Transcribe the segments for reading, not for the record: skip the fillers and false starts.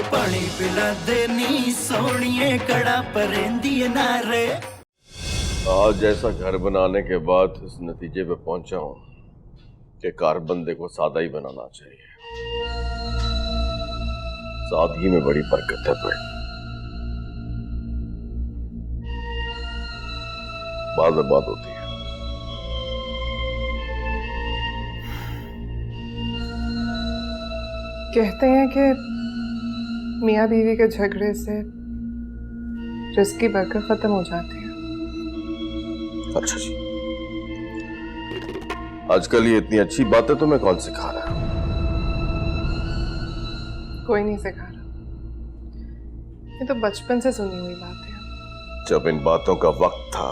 पानी पिला देनी सोनिए कड़ा परेंदी नारे। आज ऐसा घर बनाने के बाद इस नतीजे पे पहुंचा हूं कि कार बंदे को सादा ही बनाना चाहिए। सादगी में बड़ी बरकत है भाई। बाद में बात होती है। कहते हैं कि मियाँ बीवी के झगड़े से रिस्क की बरकत खत्म हो जाती है। अच्छा जी, आजकल ये इतनी अच्छी बातें तुम्हें कौन सिखा रहा है? कोई नहीं सिखा रहा, ये तो बचपन से सुनी हुई बात है। जब इन बातों का वक्त था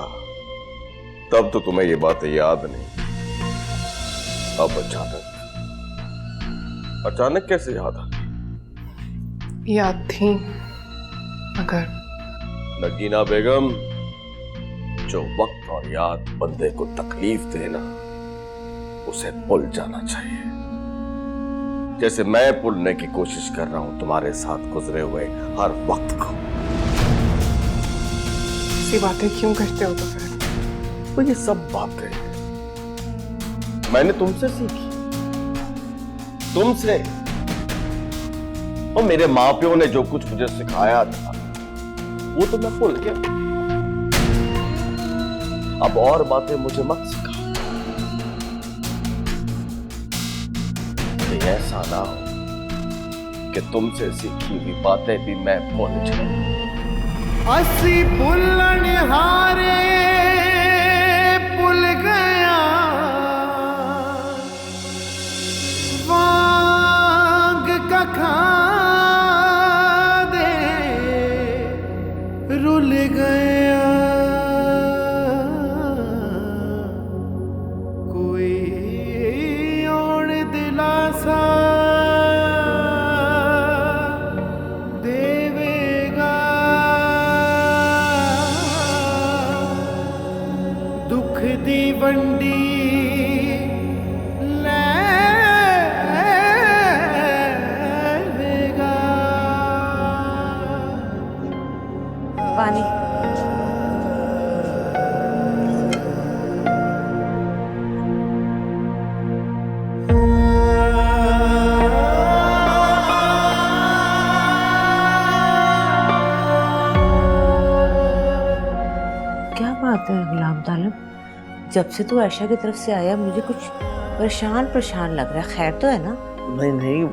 तब तो तुम्हें ये बातें याद नहीं, अब अचानक कैसे याद आ गई? याद थी मगर नगीना बेगम, जो वक्त और याद बंदे को तकलीफ देना उसे भूल जाना चाहिए। जैसे मैं भूलने की कोशिश कर रहा हूं तुम्हारे साथ गुजरे हुए हर वक्त को। ऐसी बातें क्यों करते हो तो फिर? तो ये सब बातें मैंने तुमसे सीखी, तुमसे। और मेरे माँ प्यो ने जो कुछ मुझे सिखाया था वो तो मैं भूल गया। अब और बातें मुझे मत सिखा, ऐसा ना हो कि तुमसे सीखी हुई बातें भी मैं भूल जाऊं। असी भूलन हारे भूल गया वांग का खा दे रुल गया कोई और दिलासा देवेगा दुख दी वंडी लेगा। पानी। क्या बात है गुलाम तालिब, जब से तू आयशा की तरफ से आया मुझे कुछ परेशान लग रहा है। खैर तो है ना? नहीं नहीं,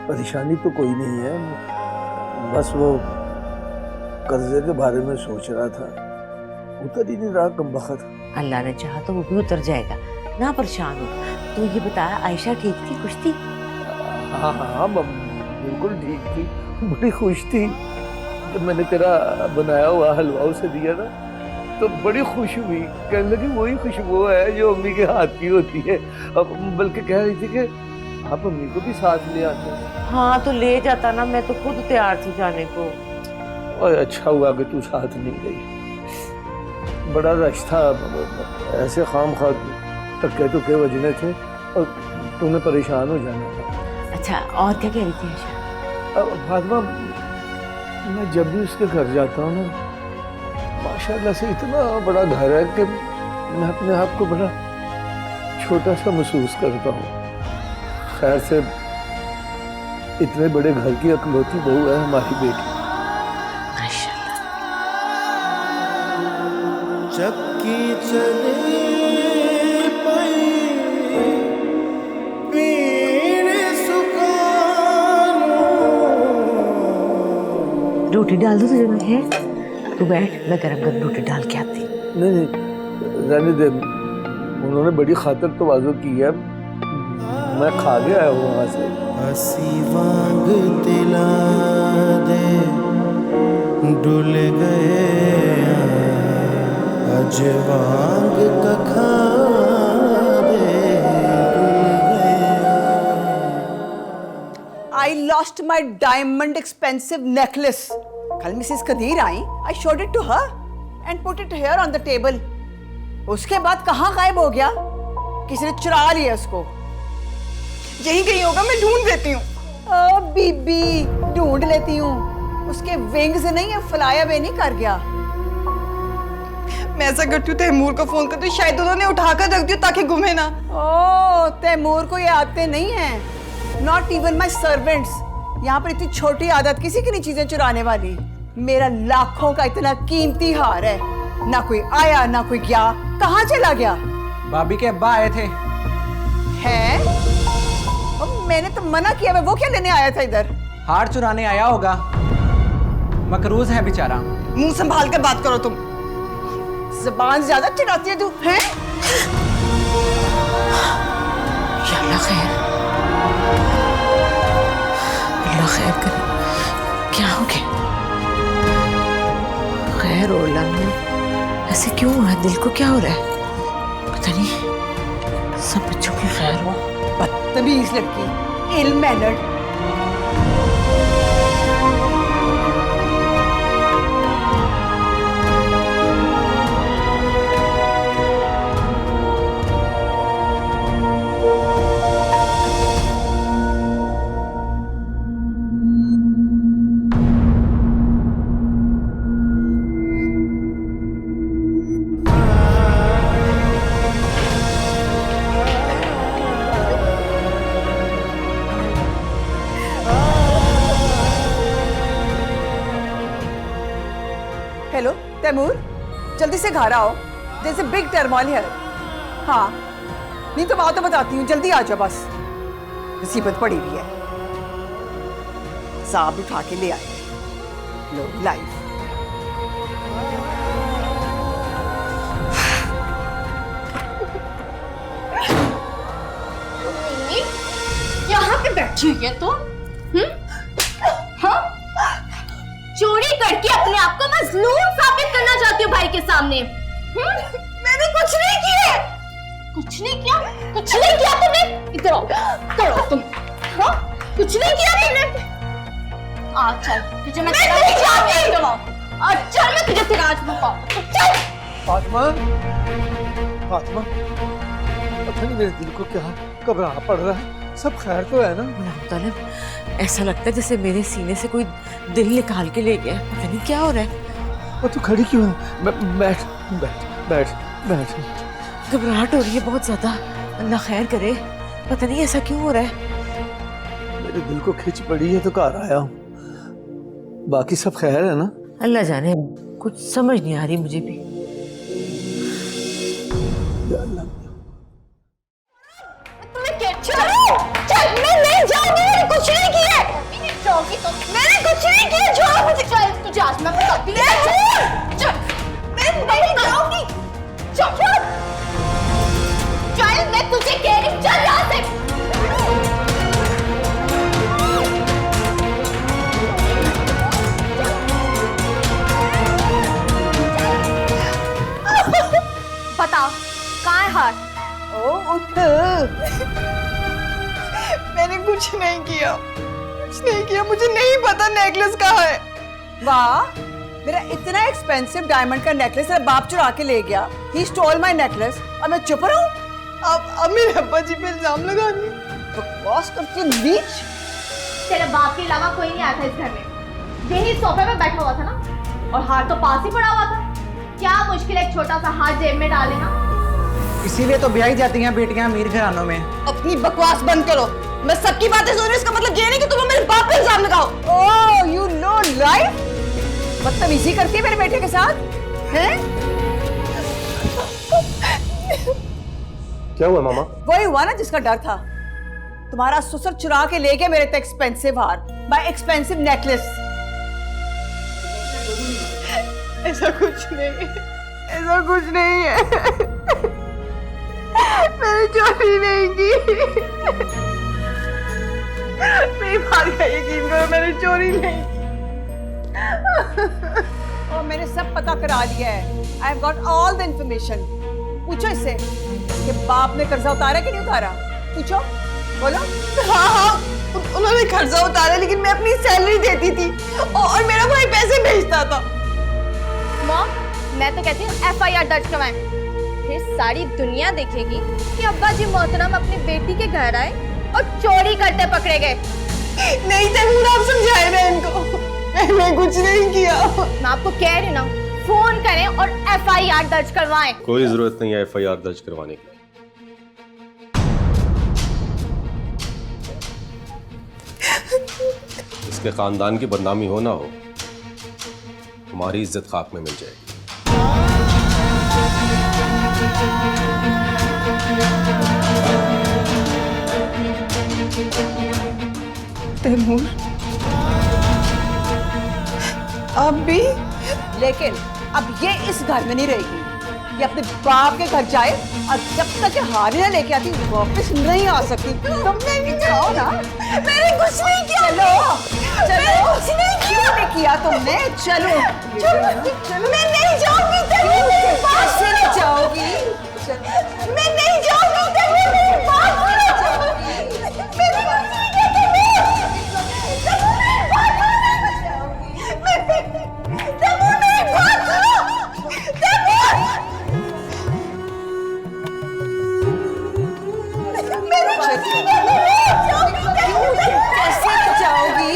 परेशानी तो कोई नहीं है, बस वो कर्जे के बारे में सोच रहा था, उतर ही नहीं रहा कमबख्त। अल्लाह ने चाहा तो वो भी उतर जाएगा, ना परेशान हो। तू ये बता, आयशा ठीक थी, खुश थी? हाँ हाँ बिल्कुल ठीक थी, बड़ी खुश थी। जब मैंने तेरा बनाया हुआ हलवा उसे दिया ना तो बड़ी खुश हुई, कहने लगी वही खुशबू है जो अम्मी के हाथ की होती है। अब बल्कि कह रही थी कि आप अम्मी को भी साथ ले आते। हाँ तो ले जाता ना, मैं तो खुद तैयार थी जाने को। और अच्छा हुआ कि तू साथ नहीं गई, बड़ा रश था, ऐसे खाम खा टक्के टुके बजने थे और तूने परेशान हो जाना था। अच्छा, और क्या कह रही थी आयशा? फातिमा, मैं जब भी उसके घर जाता हूँ ना, माशाल्लाह से इतना बड़ा घर है कि मैं अपने आप को बड़ा छोटा सा महसूस करता हूँ। खैर से इतने बड़े घर की अकलौती बहू है हमारी बेटी। माशाल्लाह। चक्की चले पाई पीने सुखानो। रोटी डाल दो तुझे? है तू बैठ, मैं गरम गरम रोटी डाल के आती। नहीं रहने दे, उन्होंने बड़ी खातिर तवाज़ो की है, मैं खा गया है वहाँ से। हसी वांग दिला दे डुल गए अज वांग का खा दे I lost my diamond expensive necklace. कल मिसेस कदीर आई, I showed it to her and put it here on the table. उसके बाद कहाँ गायब हो गया? किसी ने चुरा लिया उसको। यहीं कहीं होगा, मैं ढूंढ देती हूँ। बीबी ढूंढ लेती हूँ। उसके विंग्स नहीं है, फ्लाई अवे नहीं कर गया। मैं ऐसा करती हूँ तैमूर को फोन करती हूँ, शायद उन्होंने उठाकर रख दिया ताकि गुमे ना। ओह, तैमूर को ये आदतें नहीं है। Not even my servants. यहाँ पर इतनी छोटी आदत किसी की नहीं चीजें चुराने वाली। मेरा लाखों का इतना कीमती हार है, ना कोई आया ना कोई गया। कहाँ चला गया? भाभी के अब्बा आए थे। हैं? और मैंने तो मना किया, वो क्या लेने आया था इधर? हार चुराने आया होगा, मकरूज है बेचारा। मुंह संभाल कर बात करो तुम। ज़बान ज्यादा चिढ़ाती है तू, हैं? या अल्लाह खैर, अल्लाह खैर करे। क्या हो गया? खैर ओला में ऐसे क्यों हुआ? दिल को क्या हो रहा है? पता नहीं। सब बच्चों की खैर हो। बदतमीज लड़की, इल मैनर्ड। हेलो तैमूर, जल्दी से घर आओ। जैसे बिग टर्मोइल है। हाँ, नहीं तो बात तो बताती हूँ, जल्दी आ जाओ बस। मुसीबत पड़ी हुई है। साहब उठा के ले आए। लो लाइव। यहाँ पे बैठी हुई है तो हाँ? चोरी करके अपने आप को मजलूम साबित करना चाहती हो भाई के सामने। मैंने कुछ नहीं किया। कुछ नहीं किया? कुछ नहीं किया तुमने? इधर आओ तुम। हाँ? कुछ नहीं किया तुमने? आ चल, तुझे मैं नहीं चाहती। चल मैं तुझे तेरा आज बताऊं। चल। फातिमा, फातिमा, पता नहीं मेरे दिल को क्या घबराहट पड़ रहा है। सब खैर तो है ना? गुलाम तालिब, ऐसा लगता है जैसे मेरे सीने से कोई दिल निकाल के ले गया। पता नहीं क्या हो रहा है। वो तू खड़ी क्यों है? बैठ बैठ बैठ बैठ। घबराहट हो रही है बहुत ज्यादा। अल्लाह खैर करे। पता नहीं ऐसा क्यों हो रहा है। मेरे दिल को खिंच पड़ी है तो घर आया हूँ। बाकी सब खैर है ना? अल्लाह जाने, कुछ समझ नहीं आ रही मुझे भी। या अल्लाह। चल, मैं नहीं जाऊंगी। मैंने कुछ नहीं किया। नहीं जाऊंगी तो मैंने कुछ नहीं किया। जाओ मुझे। चल तुझे आज मैं बताती हूँ। चल, मैं नहीं जाऊंगी। चल, चल मैं तुझे कह रही हूँ, चल यहाँ से। बताओ कहाँ है हार? ओ उठ। मैंने कुछ नहीं किया, कुछ नहीं किया। मुझे नहीं पता नेकलेस कहाँ है। वाह, मेरा इतना एक्सपेंसिव डायमंड का नेकलेस मेरा बाप चुरा के ले गया। He stole my necklace और मैं चुप रहूं? अब मेरे अब्बा जी पे इल्जाम लगा दिए। बकवास करती है बीच। तेरे बाप के अलावा कोई नहीं आया था इस घर में। यही सोफे पे बैठा हुआ था ना, और हार तो पास ही पड़ा हुआ था। क्या मुश्किल है एक छोटा सा हाथ जेब में डालेना? इसीलिए तो ब्याही जाती हैं बेटियां अमीर घरानों में। अपनी बकवास बंद करो। मैं सबकी बातें सुन रही हूँ, इसका मतलब ये नहीं कि तुम मेरे बाप पे इल्जाम लगाओ। ओह, you know life? बदतमीजी करती है मेरे बेटे के साथ, हैं? क्या हुआ मामा? वही हुआ ना जिसका डर था। तुम्हारा ससुर चुरा के ले गया मेरे तो एक्सपेंसिव हार, माय एक्सपेंसिव नेकलेस। ऐसा कुछ नहीं है, ऐसा कुछ नहीं है। मैंने चोरी नहीं की। मेरी बात का यकीन करो, मैंने चोरी नहीं की। और मैंने सब पता करा लिया है। I have got all the information. पूछो इससे कि बाप ने कर्जा उतारा कि नहीं उतारा। पूछो, बोलो। हाँ, उन्होंने कर्जा उतारा, लेकिन मैं अपनी सैलरी देती थी और मेरा भाई पैसे भेजता था। मॉम, मैं तो कहती हूँ FIR दर्ज करवाएं। फिर सारी दुनिया देखेगी कि अब्बा जी मोहतरम अपनी बेटी के घर आए और चोरी करते पकड़े गए। नहीं तैमूर, आप समझाए ना इनको। मैंने कुछ नहीं किया। मैं आपको कह रही हूँ ना, फोन करें और FIR दर्ज करवाएं। कोई जरूरत नहीं है FIR दर्ज करवाने की। इसके खानदान की बदनामी हो ना हो, तुम्हारी इज्जत खाक में मिल जाएगी। तैमूर, अब भी? लेकिन अब ये इस घर में नहीं रहेगी, ये अपने बाप के घर जाए और जब तक ये हारी ना लेके आती वापस नहीं आ सकती। तुमने भी जाओ ना। मैंने कुछ नहीं किया। चलो चलो, कुछ नहीं किया तुमने। चलो चलो, मैं नहीं जाऊंगी तैमूर, मेरी बात से नहीं जाओगी। मैं नहीं जाऊंगी तैमूर, मेरी बात सुनो। मैंने कुछ नहीं किया तैमूर। तैमूर, मेरी बात सुनो। तैमूर, कैसे जाओगी?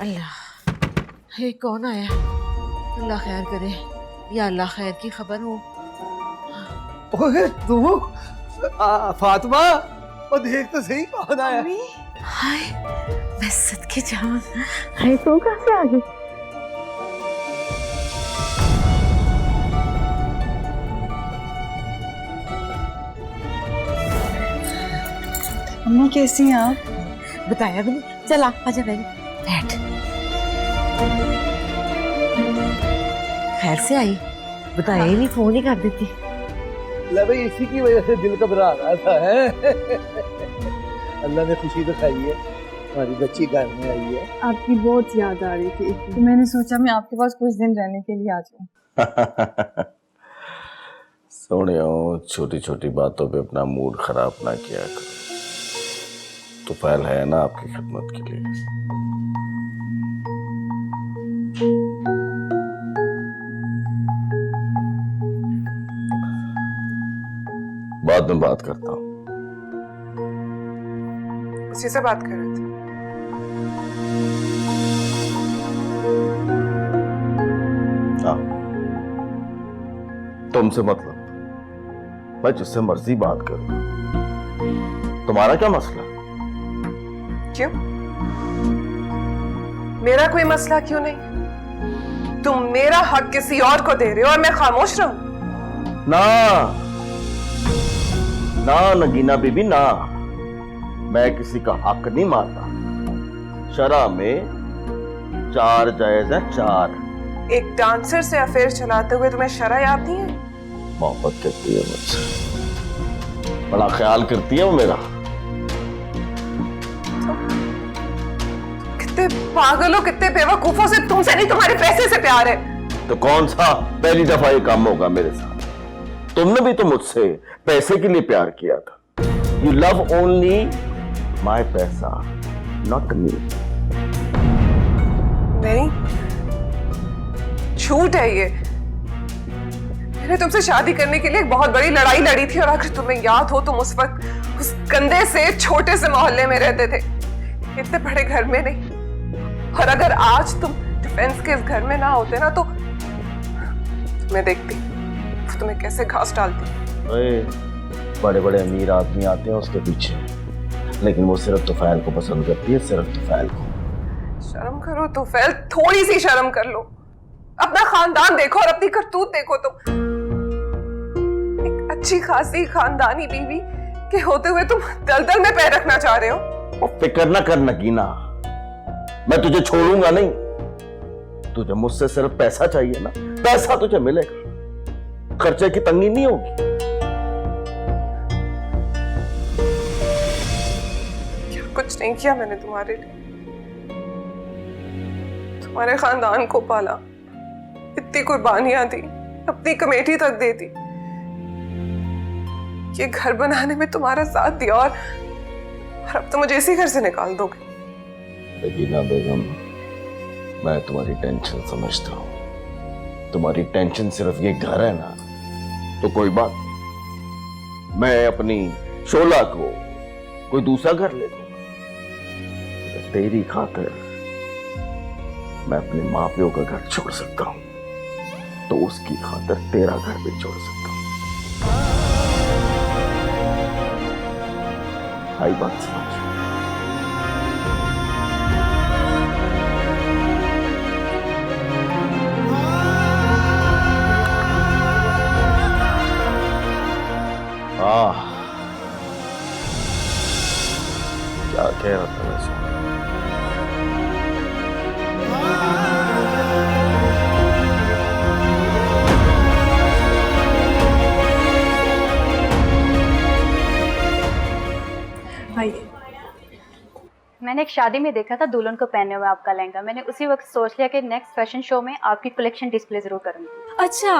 अल्लाह, ये कौन आया? अल्लाह खैर करे, या अल्लाह खैर की खबर हो। ओए तू फातिमा, और देख तो सही कौन आया। हाय, मैं सदके जाऊं। हाय, तो कहाँ से आ गई? अम्मी कैसी हैं आप? बताया भी नहीं। चल आजा बैठ। खैर से आई? बताया ही नहीं, फोन ही कर देती। ले भाई, इसी की वजह से दिल घबरा रहा था है। अल्लाह ने खुशी तो खाई है, हमारी बच्ची घर में आई है। आपकी बहुत याद आ रही थी, तो मैंने सोचा मैं आपके पास कुछ दिन रहने के लिए आ जाऊं। सोने छोटी छोटी बातों पे अपना मूड खराब ना किया करो, तो पहल है ना आपकी खिदमत के लिए। बाद में बात करता हूं। उसी से बात कर रहे थे। हाँ, तुमसे मतलब मैं जिससे मर्जी बात करूं, तुम्हारा क्या मसला? क्यों? मेरा कोई मसला क्यों नहीं? तुम मेरा हक किसी और को दे रहे हो और मैं खामोश रहूं? ना ना नगीना बीबी ना, मैं किसी का हक नहीं मारता। शरा में 4 जायज है, 4। एक डांसर से अफेयर चलाते हुए तुम्हें शर्म याद नहीं है? मोहब्बत करती है मुझसे, बड़ा ख्याल करती है वो मेरा। कितने पागल हो, कितने बेवकूफों से तुमसे नहीं तुम्हारे पैसे से प्यार है। तो कौन सा पहली दफा ये काम होगा मेरे साथ? तुमने भी तो मुझसे पैसे के लिए प्यार किया था। यू लव ओनली माई पैसा, नॉट मी। नहीं, झूठ है ये। मैंने तुमसे शादी करने के लिए एक बहुत बड़ी लड़ाई लड़ी थी, और अगर तुम्हें याद हो तुम उस वक्त उस गंदे से छोटे से मोहल्ले में रहते थे, इतने बड़े घर में नहीं। और अगर आज तुम डिफेंस के इस घर में ना होते ना तो मैं देखती तुम्हें कैसे घास डालती। बड़े बड़े अमीर आदमी आते हैं उसके पीछे, लेकिन वो सिर्फ तुफैल को पसंद करती है, सिर्फ तुफैल को। शर्म करो तुफैल, थोड़ी सी शर्म कर लो। अपना खानदान देखो और अपनी करतूत देखो। तुम एक अच्छी खासी खानदानी बीवी के होते हुए तुम दलदल में पैर रखना चाह रहे हो। और फिक्र न कर नगीना, मैं तुझे छोड़ूंगा नहीं। तुझे मुझसे सिर्फ पैसा चाहिए ना, पैसा तुझे मिलेगा, खर्चे की तंगी नहीं होगी। कुछ नहीं किया मैंने तुम्हारे लिए, तुम्हारे खानदान को पाला, इतनी कुर्बानियां दी, अपनी कमेटी तक दे दी, ये घर बनाने में तुम्हारा साथ दिया, और अब तो मुझे इसी घर से निकाल दोगे। नगीना बेगम, मैं तुम्हारी टेंशन समझता हूं। तुम्हारी टेंशन सिर्फ ये घर है ना, तो कोई बात, मैं अपनी शोला को कोई दूसरा घर ले दूंगा। तेरी खातिर मैं अपने माँ प्यो का घर छोड़ सकता हूं, तो उसकी खातिर तेरा घर भी छोड़ सकता हूं। आई बात समझ? क्या कह रहा था वैसे? मैंने एक शादी में देखा था दुल्हन को पहने हुए आपका लहंगा। मैंने उसी वक्त सोच लिया कि नेक्स्ट फैशन शो में आपकी कलेक्शन डिस्प्ले जरूर करूंगी। अच्छा,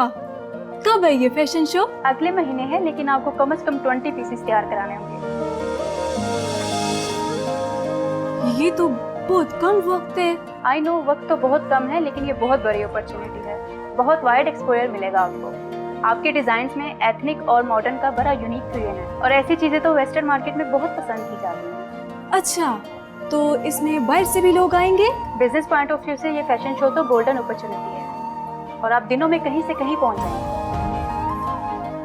कब है ये फैशन शो? अगले महीने है, लेकिन आपको कम से कम 20 पीसेस तैयार कराने होंगे। ये तो बहुत कम वक्त है। आई नो, वक्त तो बहुत कम है, लेकिन ये बहुत बड़ी अपॉर्चुनिटी है। बहुत वाइड एक्सपोजर मिलेगा आपको। आपके डिजाइन्स में एथनिक और मॉडर्न का बड़ा यूनिक फ्यूजन है, और ऐसी चीजें तो वेस्टर्न मार्केट में बहुत पसंद की जाती हैं। अच्छा, तो इसमें बाहर से भी लोग आएंगे? बिजनेस पॉइंट ऑफ व्यू से ये फैशन शो तो गोल्डन अपॉर्चुनिटी है, और आप दिनों में कहीं से कहीं पहुंच जाएंगे।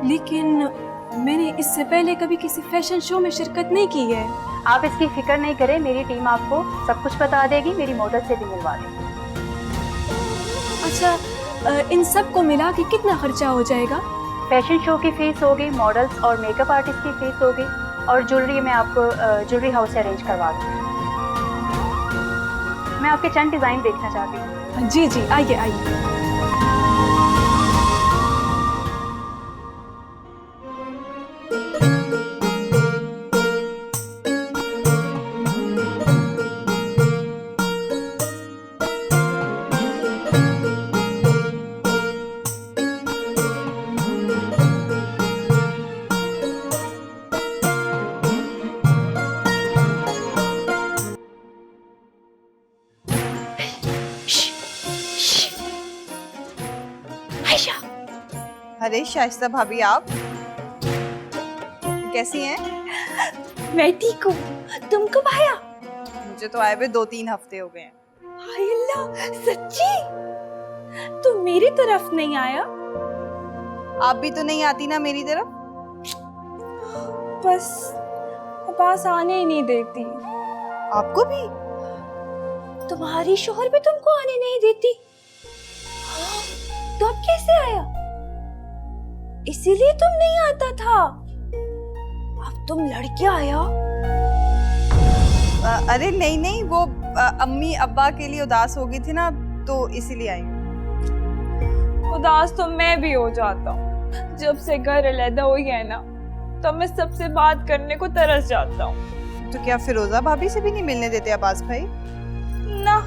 लेकिन मैंने इससे पहले कभी किसी फैशन शो में शिरकत नहीं की है। आप इसकी फिक्र नहीं करें, मेरी टीम आपको सब कुछ बता देगी, मेरी मॉडल से भी मिलवा देगी। अच्छा, इन सब को मिला के कितना खर्चा हो जाएगा? फैशन शो की फीस होगी, मॉडल्स और मेकअप आर्टिस्ट की फीस होगी, और ज्वेलरी मैं आपको ज्वेलरी हाउस से अरेंज करवा दूँगी। मैं आपके चंद डिज़ाइन देखना चाहती हूँ। जी जी, आइए आइए। अरे शाइस्ता भाभी, आप कैसी हैं? मैं ठीक हूँ, तुम कब आया? मुझे तो आए हुए 2-3 हफ्ते हो गए हैं। हाय अल्लाह, सच्ची? तुम मेरी तरफ नहीं आया? आप भी तो नहीं आती ना मेरी तरफ। बस पास आने ही नहीं देती। आपको भी? तुम्हारी शोहर भी तुमको आने नहीं देती? तो अब कैसे आया? इसीलिए तुम नहीं आता था। अब तुम लड़के आया? अरे नहीं नहीं, वो अम्मी अब्बा के लिए उदास हो गई थी ना, तो इसीलिए आई। उदास तो मैं भी हो जाता हूँ। जब से घर अलग हो गया ना, तो मैं सबसे बात करने को तरस जाता हूँ। तो क्या फिरोजा भाभी से भी नहीं मिलने देते अब्बास भाई? ना,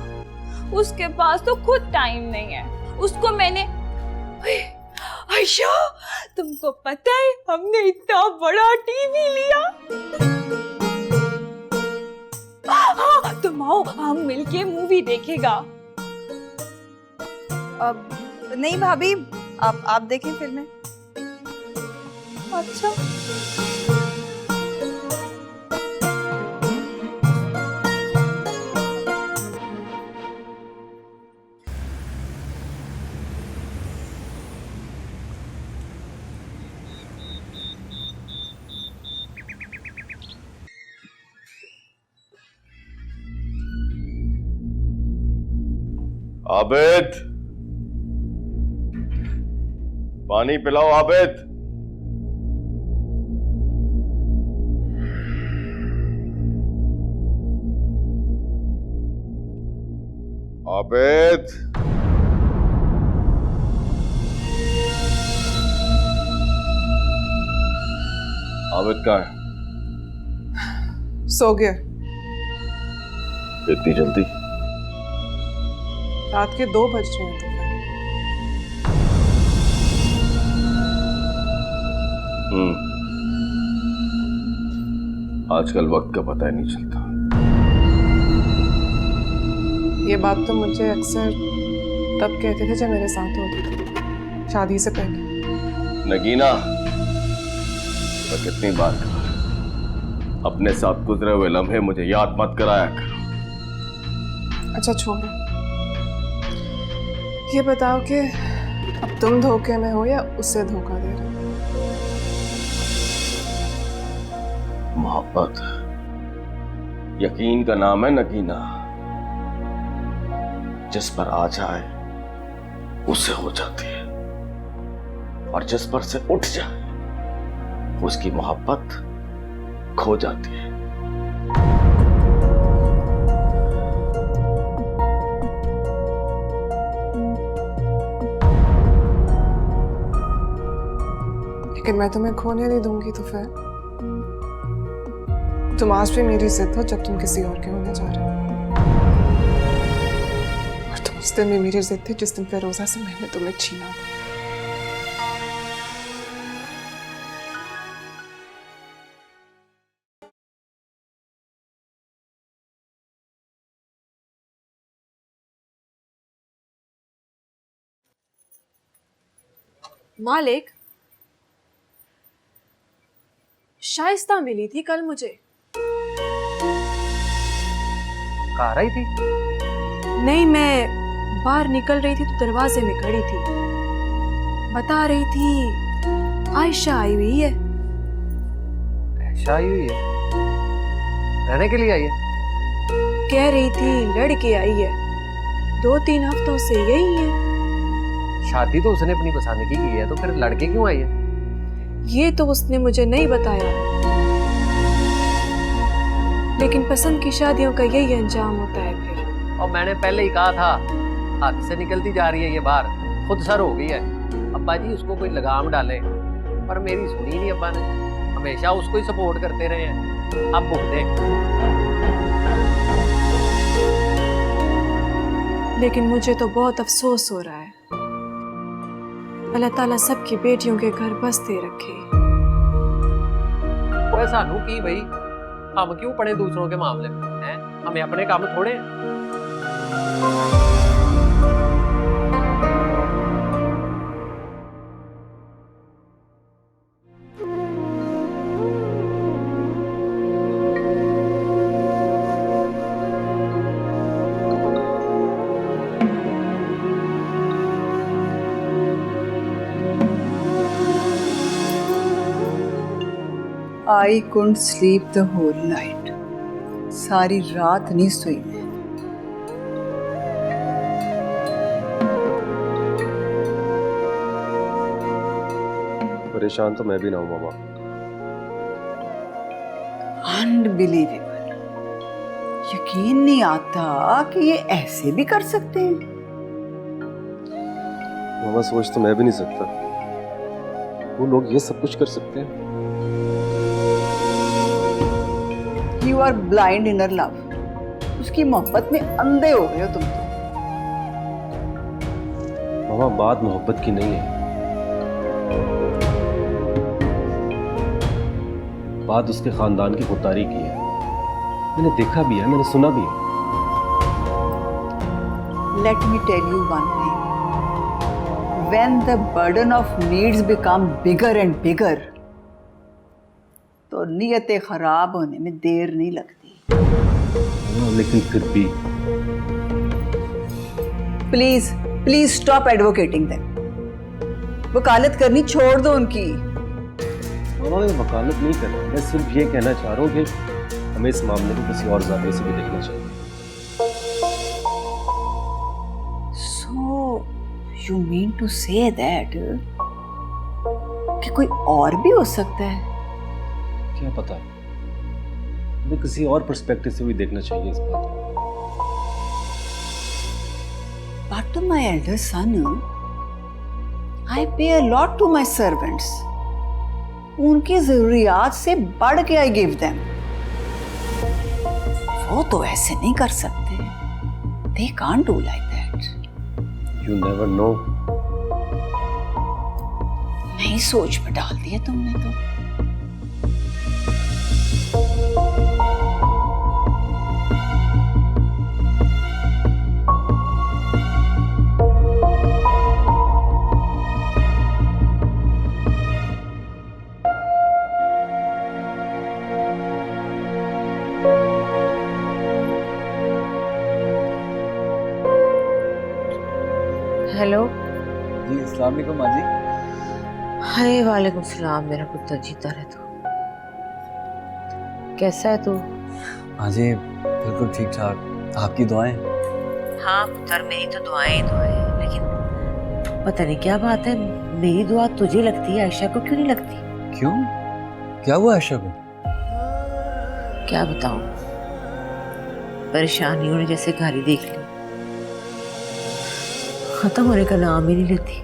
उसके पास तो खुद टाइम नहीं है। उसको मैंने आयशा, तुमको पता है हमने इतना बड़ा टीवी लिया। तुम आओ, हम मिलके मूवी देखेगा। अब नहीं भाभी, आप देखें फिल्में। अच्छा आबिद, पानी पिलाओ आबिद। आबिद, आबिद कहाँ है? सो गया। इतनी जल्दी? रात के 2 बज रहे हैं। आजकल वक्त का पता ही नहीं चलता। ये बात तो मुझे अक्सर तब कहते थे जब मेरे साथ होती थी, शादी से पहले। नगीना, मैं कितनी बार कहा, अपने साथ गुजरे हुए लम्हे मुझे याद मत कराया करो। अच्छा छोड़ो, ये बताओ कि अब तुम धोखे में हो या उससे धोखा दे रहे हो? मोहब्बत यकीन का नाम है नगीना। जिस पर आ जाए उससे हो जाती है, और जिस पर से उठ जाए उसकी मोहब्बत खो जाती है। लेकिन मैं तुम्हें खोने नहीं दूंगी, तो फिर तुम आज भी मेरी जिद हो जब तुम किसी और के होने जा रहे हो। और तुम उस दिन भी मेरी जिद थी जिस दिन फिरोजा से मैंने तुम्हें छीना। मालिक, शाइस्ता मिली थी कल मुझे। कहाँ रही थी? नहीं, मैं बाहर निकल रही थी तो दरवाजे में खड़ी थी। बता रही थी आयशा आई हुई है। आयशा आई हुई है? रहने के लिए आई है? कह रही थी लड़के आई है, 2-3 हफ्तों से यही है। शादी तो उसने अपनी पसंद की है, तो फिर लड़के क्यों आई है? ये तो उसने मुझे नहीं बताया, लेकिन पसंद की शादियों का यही अंजाम होता है फिर। और मैंने पहले ही कहा था, हाथ से निकलती जा रही है ये बार, खुद सर हो गई है। अब्बा जी उसको कोई लगाम डाले, पर मेरी सुनी नहीं अब्बा ने, हमेशा उसको ही सपोर्ट करते रहे हैं। अब भुगते। लेकिन मुझे तो बहुत अफसोस हो रहा है। अल्लाह ताला सबकी बेटियों के घर बसते रखे। वैसा नू की भाई, हम क्यों पड़े दूसरों के मामले में हैं? हमें अपने काम थोड़े। I couldn't sleep the whole night. सारी रात नहीं सोई मैं। परेशान तो मैं भी ना हूं मामा। अनबिलीवेबल, यकीन नहीं आता कि ये ऐसे भी कर सकते हैं। मामा सोच तो मैं भी नहीं सकता, वो लोग ये सब कुछ कर सकते हैं। You are blind in her love. उसकी मोहब्बत में अंधे हो गए हो तुम तो। मामा बात मोहब्बत की नहीं है, बात उसके खानदान की खुददारी की है। मैंने देखा भी है, मैंने सुना भी है। Let me tell you one thing. when the burden of needs become bigger and bigger, तो नीयतें खराब होने में देर नहीं लगती। लेकिन फिर भी प्लीज स्टॉप एडवोकेटिंग देम। वकालत करनी छोड़ दो उनकी। मैं वकालत नहीं कर रहा, मैं सिर्फ ये कहना चाह रहा हूँ कि हमें इस मामले को किसी और ज़ाविये से भी देखना चाहिए। So you mean to say that कि कोई और भी हो सकता है? क्या पता, हमें किसी और पर्सपेक्टिव से भी देखना चाहिए इस बात को। But to my elder son, I pay a lot to my servants. उनकी जरूरियात से बढ़ के I give them. वो तो ऐसे नहीं कर सकते। They can't do like that. You never know. नहीं सोच में डाल दिया तुमने तो। हेलो। जी अस्सलाम वालेकुम माँ जी। हाय वालेकुम सलाम। मेरा पुत्र जीता रहे तू। कैसा है तू? माँ जी बिल्कुल ठीक ठाक, आपकी दुआएं। हाँ पुत्र, मेरी तो दुआएं ही दुआएं हैं, लेकिन पता नहीं क्या बात है, मेरी दुआ तुझे लगती है, आयशा को क्यों नहीं लगती? क्यों, क्या हुआ आयशा को? क्या बताऊं, परेशानियों ने जैसे गाड़ी देख ली, खत्म होने का नाम ही नहीं लेती।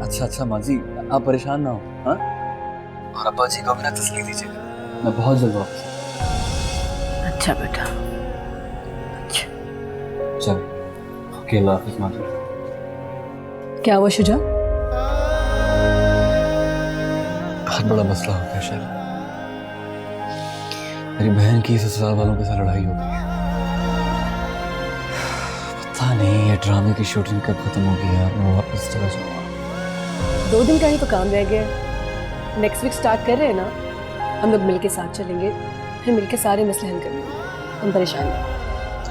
अच्छा माँ जी, आप परेशान ना हो। हाँ, और अब्बा जी को भी ना तसल्ली दीजिएगा, मैं बहुत जल्द वापस। अच्छा बेटा, अच्छा चल, ओके, अल्लाह हाफिज़ माँ जी। क्या हुआ शुजा? बहुत बड़ा मसला हो गया शायद। मेरी बहन की ससुराल वालों के साथ लड़ाई हो गई है। पता नहीं ये ड्रामे की शूटिंग कब खत्म होगी यार, मैं वापस चला जाऊंगा। 2 दिन का ही तो काम रह गया, नेक्स्ट वीक स्टार्ट कर रहे हैं ना, हम लोग मिलके साथ चलेंगे, फिर मिलके सारे मसले हल करेंगे, हम परेशान नहीं।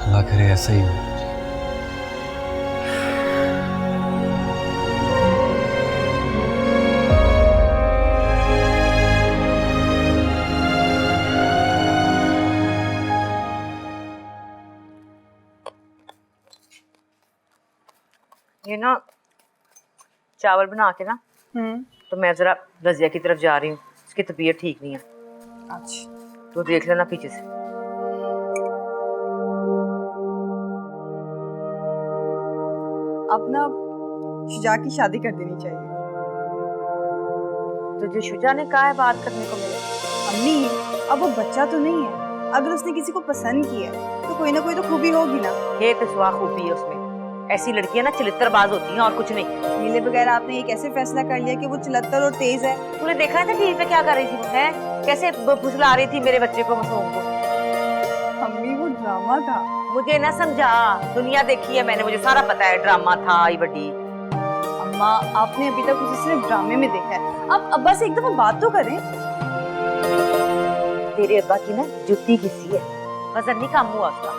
अल्लाह करे ऐसा ही हो। ये ना चावल बना के ना, तो मैं जरा रजिया की तरफ जा रही हूँ, उसकी तबीयत ठीक नहीं है। अच्छा तो देख लेना पीछे से। अब ना शुजा की शादी कर देनी चाहिए। तुझे शुजा ने कहा है बात करने को मेरे? अम्मी अब वो बच्चा तो नहीं है, अगर उसने किसी को पसंद किया है तो कोई ना कोई तो खूबी होगी ना। ये तो सुहा खूबी है उसमें, ऐसी लड़कियां ना चिलित्तरबाज होती हैं और कुछ नहीं। मिले बगैर आपने ये कैसे फैसला कर लिया कि वो चिलत्तर और तेज है? तूने देखा था टीवी पे क्या कर रही थी वो, है कैसे फुसला रही थी मेरे बच्चे को, मासूम को। अम्मी वो ड्रामा था। मुझे ना समझा, दुनिया देखी है मैंने, मुझे सारा पता है, ड्रामा था ये बड़ी। अम्मा आपने अभी तक उसे सिर्फ ड्रामे में देखा है, आप अब्बा से एक दफा बात तो करें। तेरे अब्बा की ना जुत्ती घिसी है, वजन नहीं कम हुआ उसका,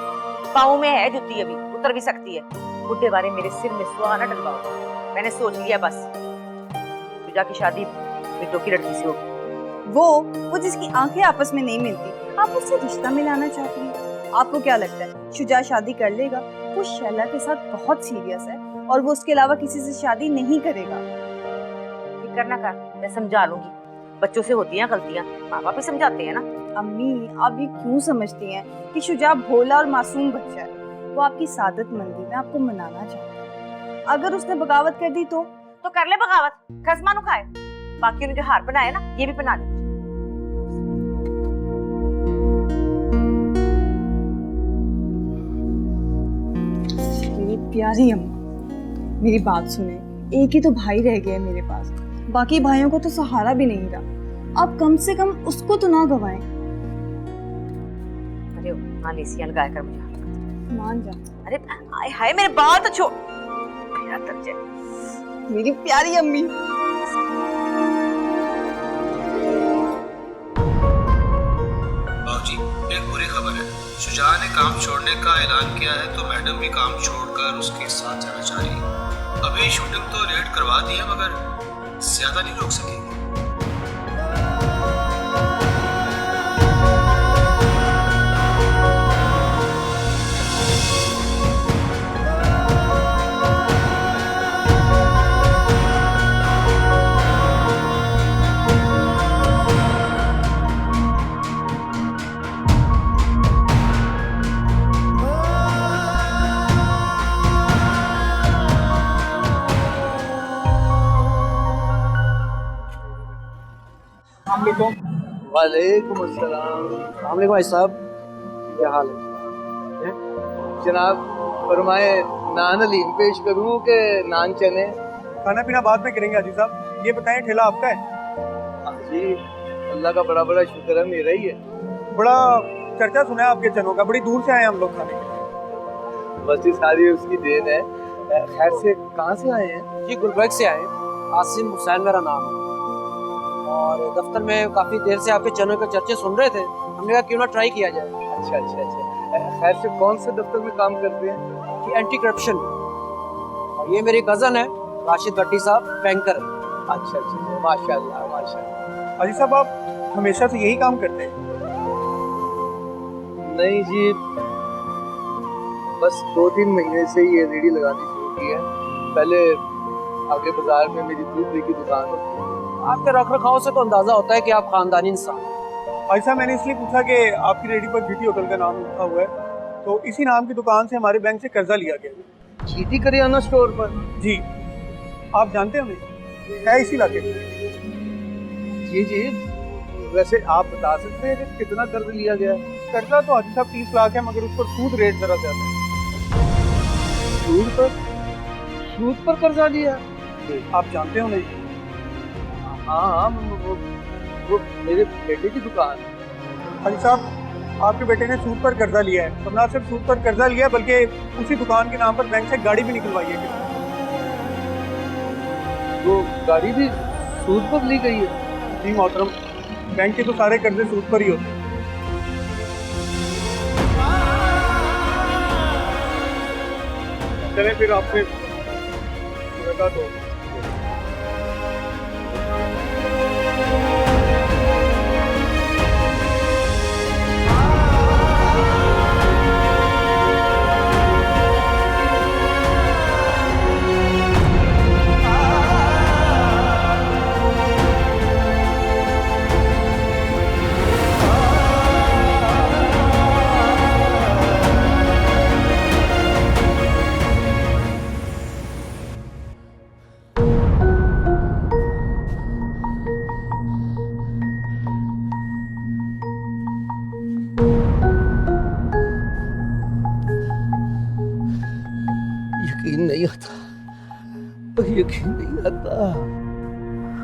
पाँव में है जुत्ती, अभी उतर भी सकती है। बुढ़े बारे मेरे सिर में सुहाना डलवाओ, मैंने सोच लिया बस, शुजा की शादी बेटों की लड़की से होगी। वो जिसकी आंखें आपस में नहीं मिलती, आप उससे रिश्ता मिलाना चाहती हैं। आपको क्या लगता है शुजा शादी कर लेगा? वो शैला के साथ बहुत सीरियस है और वो उसके अलावा किसी से शादी नहीं करेगा। फिक्र ना कर, मैं समझा लूंगी, बच्चों से होती हैं गलतियां, माँ बाप भी समझाते हैं ना। अम्मी आप ये क्यों समझती हैं कि शुजा भोला और मासूम बच्चा है? वो आपकी सादत मंदी में आपको मनाना चाहता है। अगर उसने बगावत कर दी तो कर ले बगावत, खसमानु खाए, बाकी ने जो हार बनाया ना ये भी बना ले। मेरी प्यारी अम्मा, मेरी बात सुने, एक ही तो भाई रह गया है मेरे पास, बाकी भाइयों को तो सहारा भी नहीं रहा। आप कम से कम उसको तो ना गवाएं। अरे हाँ लेसियां लगाया कर मुझे, मान जा। अरे हाय हाय मेरे बाल तो छोड़, मेरा तक मेरी प्यारी अम्मी। बाबूजी, एक बुरी खबर है। शुजा ने काम छोड़ने का ऐलान किया है, तो मैडम भी काम छोड़कर उसके साथ जाना चाह रही है। अभी शूटिंग तो लेट करवा दी है, मगर ज्यादा नहीं रोक सकेंगे। वालेकुम अस्सलाम। वालेकुम भाई साहब, क्या हाल है? जनाब फरमाए, नान हलीम पेश करूं कि नान चने? खाना पीना बाद में करेंगे हाजी साहब। ये बताएं, ठेला आपका है? हाँ जी, अल्लाह का बड़ा बड़ा शुक्र है, मेरा ही है। बड़ा चर्चा सुना है आपके चनों का, बड़ी दूर से आए हम लोग खाने के लिए। बस ये सारी उसकी देन है। खैर से कहाँ से आए हैं? जी गुलबर्ग से आए। आसिम हुसैन मेरा नाम है, और दफ्तर में काफी देर से आपके चैनल के चर्चे सुन रहे थे। हमने कहा क्यों ना ट्राई किया जाए। अच्छा अच्छा अच्छा। खैर से कौन से दफ्तर में काम करते हैं? कि एंटी करप्शन। और ये मेरी कजन है राशिद भट्टी साहब, बैंकर। अच्छा अच्छा, माशाल्लाह माशाल्लाह। हाजी साहब, आप हमेशा से यही काम करते हैं? नहीं जी, बस 2-3 महीने से ये रेडी लगानी शुरू की है। पहले आगे बाजार में मेरी दूसरी की दुकान होती है। आपके रख रखाव से तो अंदाजा होता है कि आप खानदानी इंसान हैं। हाजी साहब, मैंने इसलिए पूछा कि आपकी रेडी पर जीटी होटल का नाम लिखा हुआ है, तो इसी नाम की दुकान से हमारे बैंक से कर्जा लिया गया। जीटी करियाना स्टोर पर? जी। आप जानते हैं हमें? है इसी इलाके में। जी जी। वैसे आप बता सकते हैं कि कितना कर्ज लिया गया? कर्जा तो हाजी साहब 30 लाख है, मगर उस पर सूद रेट जरा ज्यादा है। सूद पर कर्जा लिया? आप जानते हो नहीं? हाँ, वो मेरे बेटे की दुकान है। हाजी साहब, आपके बेटे ने सूद पर कर्जा लिया है, और ना सिर्फ सूद पर कर्जा लिया, बल्कि उसी दुकान के नाम पर बैंक से गाड़ी भी निकलवाई है। वो गाड़ी भी सूद पर ली गई है? जी मोहतरम, बैंक के तो सारे कर्जे सूद पर ही होते हैं। चले फिर आपसे मुलाकात हो। यकीन नहीं आता, यकीन नहीं आता।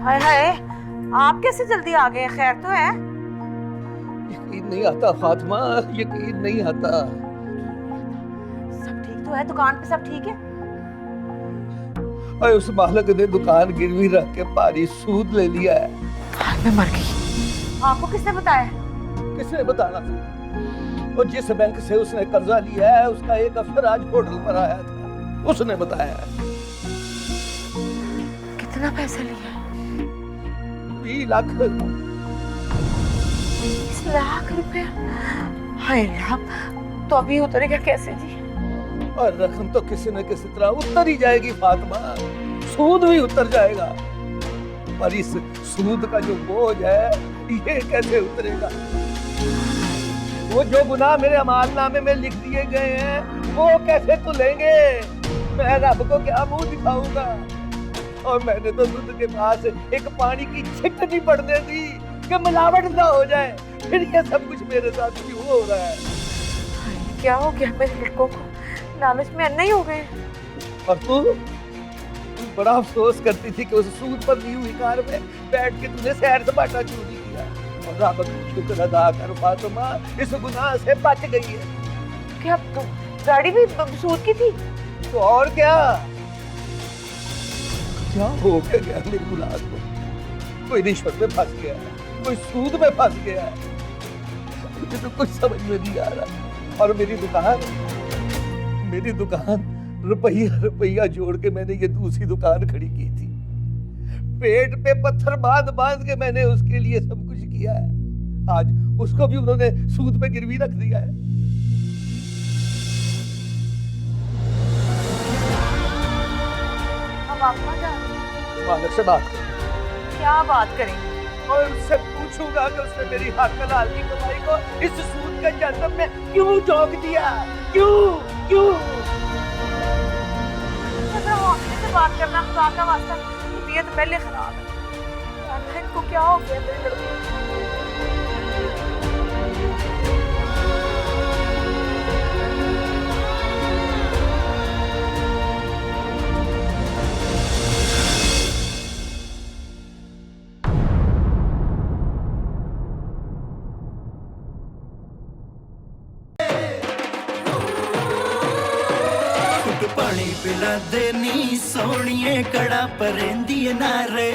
हाय हाय, आप कैसे जल्दी आ गए? खैर तो है? यकीन नहीं आता फातिमा, यकीन नहीं आता। सब ठीक तो है? दुकान पे सब ठीक है? और उस मालिक ने दुकान गिरवी रख के भारी सूद ले लिया है। मैं मर गई। आपको किसने बताया? किसने बताना था? और जिस बैंक से उसने कर्जा लिया है, उसका एक अफसर आज होटल पर आया था, उसने बताया। कितना पैसा लिया? 20 लाख। 20 लाख रुपए? हाय राम, तो अभी उतरेगा कैसे जी? और रकम तो किसी न किसी तरह उतर ही जाएगी फातिमा, सूद भी उतर जाएगा। पर इस सूद का जो बोझ है, ये कैसे उतरेगा? वो जो गुनाह मेरे अमालनामे में लिख दिए गए हैं, वो कैसे तुलेंगे? मैं रब को क्या मुंह दिखाऊंगा? और मैंने तो दूध के पास एक पानी की छिट नहीं पड़ने दी कि मिलावट ना हो जाए। फिर ये सब कुछ मेरे साथ क्यों हो रहा है? क्या हो गया मेरे लड़कों को? लालच में अन्ना ही हो गए। और तू बड़ा अफसोस करती थी कि उस सूद पर ली हुई कार में बैठ के तूने सैर सपाटा क्यों नहीं किया? और रब का शुक्र अदा कर फातिमा, इस गुनाह से बच गई है। क्या तो गाड़ी भी सूद की थी? तो और क्या? क्या हो गया मेरी औलाद को? कोई रिश्वत में फंस गया है, कोई सूद में फंस गया है, मुझे तो कुछ समझ में नहीं आ रहा। और मेरी दुकान रुपया रुपया जोड़ के मैंने ये दूसरी दुकान खड़ी की थी। पेट पे पत्थर बांध बांध के मैंने उसके लिए सब कुछ किया है। आज उसको भी उन्होंने सूद पे गिरवी रख दिया है। अब आप कहाँ जा रहे हैं? मालिक से बात क्या बात करें? और उससे पूछूंगा कि उसने मेरी हक हलाल की कमाई को इस सूद के जहन्नम में क्यों झोंक दिया? क्यों? से बात करना खुदा का वास्ता, तबीयत पहले खराब है। इनको क्या हो गया मेरे लड़के? पानी पिला दे नी सोनिए कड़ा परेंदी नारे